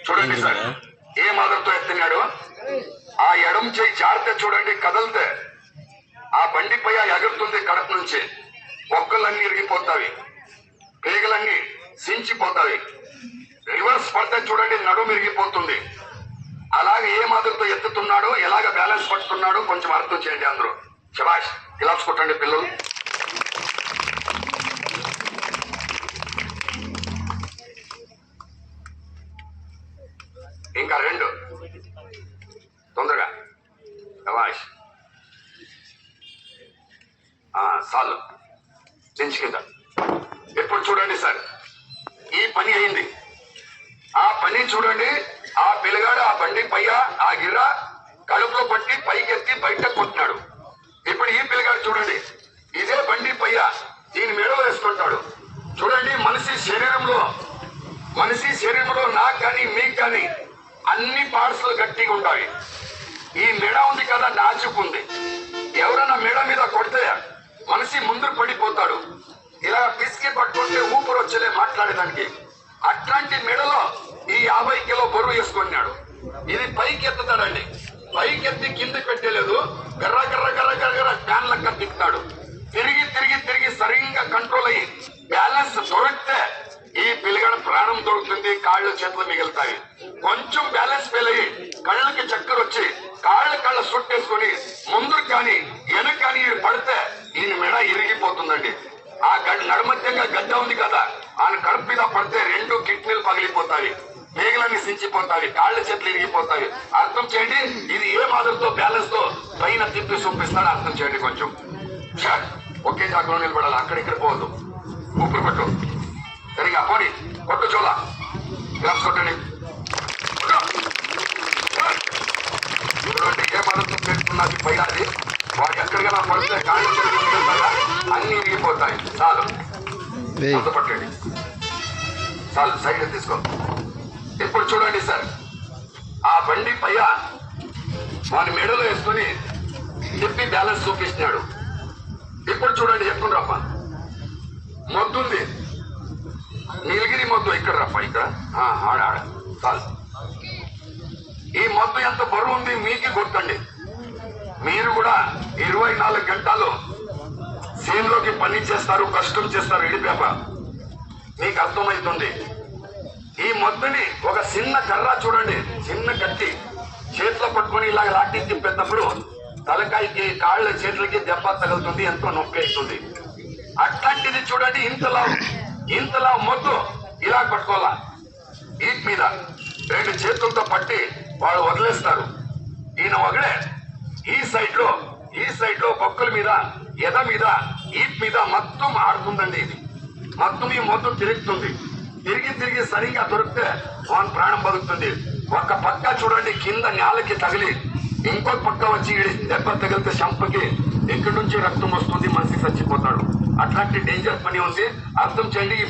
చూడండి సార్ ఏ మాదలతో ఎత్తినాడు. ఆ ఎడం చేయి జారితే చూడండి కదలితే ఆ బండిపై ఎగురుతుంది. కడప నుంచి మొక్కలన్నీ ఇరిగిపోతావి, పేగలన్నీ సించిపోతావి. రివర్స్ పడితే చూడండి నడుము ఇరిగిపోతుంది. అలాగే ఏ మాదిరితో ఎత్తుతున్నాడో ఎలాగ బ్యాలెన్స్ పడుతున్నాడో కొంచెం అర్థం చేయండి. అందరూ శభాష్ గిలాప్స్ కొట్టండి పిల్లలు. ఇంకా రెండు తొందరగా శభాష్. సార్లు చించి కింద. ఇప్పుడు చూడండి సార్ ఈ పని అయింది. ఆ పని చూడండి. ఆ పిల్లగాడు ఆ బండి పైన ఆ గిర్ర కడుపులో పట్టి పైకెత్తి బయటకు కొట్టినాడు. ఇప్పుడు ఈ పిల్లగాడు చూడండి ఇదే బండి పైన దీని మెడ వేసుకుంటాడు. చూడండి మనిషి శరీరంలో నాకు కానీ మీకు కానీ అన్ని పార్ట్స్ గట్టిగా ఉంటాయి. ఈ మెడ ఉంది కదా నాచుకుంది. ఎవరైనా మెడ మీద కొడితే మనిషి ముందుకు పడిపోతాడు. ఇలా పిసికి పట్టుకుంటే ఊపిరి వచ్చలే మాట్లాడేదానికి. అట్లాంటి మెడలో ఈ 50 కిలో బరువు వేసుకున్నాడు. ఇది పైకి ఎత్తుతాడండి. పైకి ఎత్తి కింద పెట్టలేదు. గర్ర గర్ర గర్ర గర్ర గర్ర ఫ్యాన్ లెక్క తిప్పుతాడు. తిరిగి తిరిగి తిరిగి సరిగ్గా కంట్రోల్ అయ్యి బ్యాలెన్స్ దొరికితే ఈ పిల్లగాడు ప్రాణం దొరుకుతుంది. కాళ్ళు చేతులు మిగులుతాయి. కొంచెం బ్యాలెన్స్ ఫెయిల్ అయ్యి కళ్ళకి చక్కర వచ్చి కాళ్ళ సుట్టేసుకుని ముందుకు కానీ వెనక కానీ పడితే ఈయన మెడ ఇరిగిపోతుందండి. ఆ నడుమధ్యంగా గడ్డ ఉంది కదా ఆయన కడుపు మీద పడితే 2 కిడ్నీలు పగిలిపోతాయి, మేఘలన్నీ సించిపోతాయి, కాళ్ళ చేతులు ఇరిగిపోతాయి. అర్థం చేయండి ఇది ఏ మాదిరితో బ్యాలెన్స్ తో పైన తిప్పి చూపిస్తాడో అర్థం చేయండి. కొంచెం ఒకే జాగ్రత్త నిలబడాలి. అక్కడిక్కడ పోవద్దు. ఊపిరి పట్టు సరిగా పోనీ కొట్టు చోళ గ్లాస్ కొట్టండి. ఏ మాదిరితో పెట్టుకున్నది పైన అది వాడు ఎక్కడికైనా పడితే కాళ్ళ చేతులు అన్ని ఇరిగిపోతాయి. చాలు పట్టండి. చాలు సైడ్ తీసుకో. ఇప్పుడు చూడండి సార్ ఆ బండి పైన వాడి మెడలో వేసుకుని తిప్పి బ్యాలెన్స్ చూపిస్తున్నాడు. ఇప్పుడు చూడండి ఎప్పుడు రప్ప మొద్దుంది. నీలగిరి మొద్దు ఇక్కడ రప్ప ఇక్కడ ఆడ చాలు. ఈ మొద్దు ఎంత బరువు ఉంది మీకు గుర్తండి. మీరు కూడా 24 గంటలు సీన్లోకి పని చేస్తారు, కష్టం చేస్తారు. ఇడిపేప మీకు అర్థమవుతుంది. ఈ మొద్దుని ఒక చిన్న కర్ర చూడండి, చిన్న కత్తి చేతిలో పట్టుకుని ఇలాగ లాఠీ తిప్పేటప్పుడు తలకాయకి కాళ్ళ చేతులకి దెబ్బ తగులుతుంది, ఎంతో నొప్పి అవుతుంది. అట్లాంటిది చూడండి ఇంతలా మొద్దు ఇలా పట్టుకోవాలా. ఈట్ మీద 2 చేతులతో పట్టి వాళ్ళు వదిలేస్తారు. ఈయన ఒకడే ఈ సైడ్ లో బొక్కల మీద ఎద మీద ఈట్ మీద మొత్తం ఆడుతుందండి. ఇది మొత్తం ఈ మొద్దు తిరుగుతుంది. తిరిగి సరిగా దొరికితే వాన్ ప్రాణం బతుకుతుంది. ఒక పక్క చూడండి కింద నేలకి తగిలి ఇంకొక పక్క వచ్చి దెబ్బ తగిలితే చంపకి ఇక్కడి నుంచి రక్తం వస్తుంది, మనిషి చచ్చిపోతాడు. అట్లాంటి డేంజర్ పని ఉంది. అర్థం చేయండి. ఈ